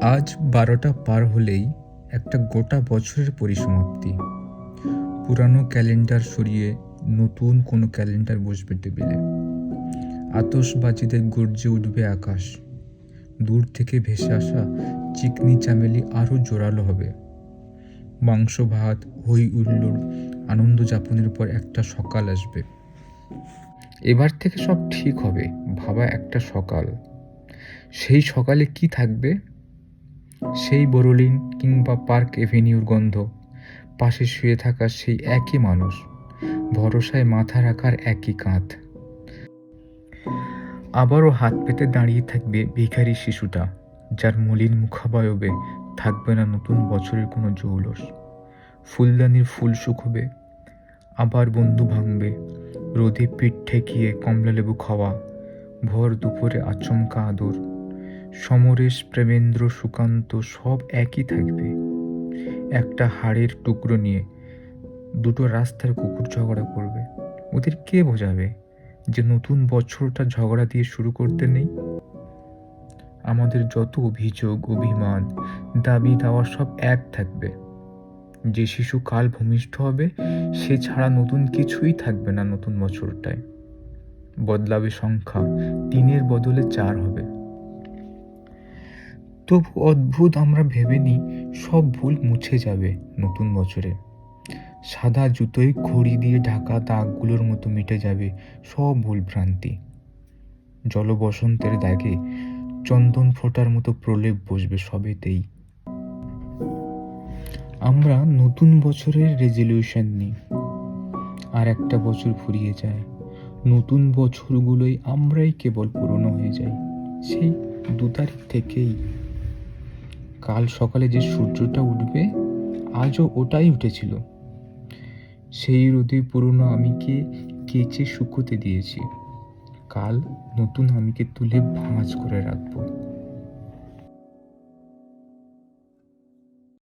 আজ 12টা পার হলেই একটা গোটা বছরের পরিসমাপ্তি। পুরানো ক্যালেন্ডার সরিয়ে নতুন কোনো ক্যালেন্ডার বসবে টেবিলে। আতশবাজিতে গর্জে উঠবে আকাশ। দূর থেকে ভেসে আসা চিকনি চামেলি আরও জোরালো হবে। মাংস ভাত হই হুল্লোড় আনন্দ যাপনের পর একটা সকাল আসবে। এবার থেকে সব ঠিক হবে ভাবা একটা সকাল। সেই সকালে কি থাকবে? সেই বরলিন কিংবা পার্ক এভিনিউর গন্ধ, পাশে শুয়ে থাকা সেই একই মানুষ, ভরসায় মাথা রাখার একই কাঁধ। আবারও হাত পেতে দাঁড়িয়ে থাকবে ভিখারি শিশুটা, যার মলিন মুখাবয়বে থাকবে না নতুন বছরের কোনো জৌলস। ফুলদানির ফুল শুকোবে, আবার বন্ধু ভাঙবে, রোদে পিঠ ঠেকিয়ে কমলালেবু খাওয়া, ভর দুপুরে আচমকা আদর, সমরেশ প্রেমেন্দ্র সুকান্ত সব একই থাকবে। একটা হাড়ের টুকরো নিয়ে দুটো রাস্তার কুকুর ঝগড়া করবে। ওদের কে বোঝাবে যে নতুন বছরটা ঝগড়া দিয়ে শুরু করতে নেই? আমাদের যত অভিযোগ, অভিমান, দাবি দাওয়া সব এক থাকবে। যে শিশু কাল ভূমিষ্ঠ হবে সে ছাড়া নতুন কিছুই থাকবে না নতুন বছরটায়। বদলাবে সংখ্যা, 3-এর বদলে 4 হবে। তবু অদ্ভুত আমরা ভেবে নিই সব ভুল মুছে যাবে নতুন বছরে। সাদা জুতোয় খড়ি দিয়ে ঢাকা দাগগুলোর মতো মিটে যাবে সব ভুল ভ্রান্তি। জলবসন্তের দাগে চন্দন ফোঁটার মতো প্রলেপ বসবে সবেতেই। আমরা নতুন বছরের রেজলিউশন নিই, আর একটা বছর ফুরিয়ে যায়। নতুন বছরগুলোই আমরাই কেবল পুরনো হয়ে যাই, সেই 2 তারিখ থেকেই। কাল সকালে যে সূর্যটা উঠবে আজও ওটাই উঠেছিল। সেই রোদে পুরনো আমিকে কেচে শুকোতে দিয়েছি। কাল নতুন আমিকে তুলে ভাঁজ করে রাখবো।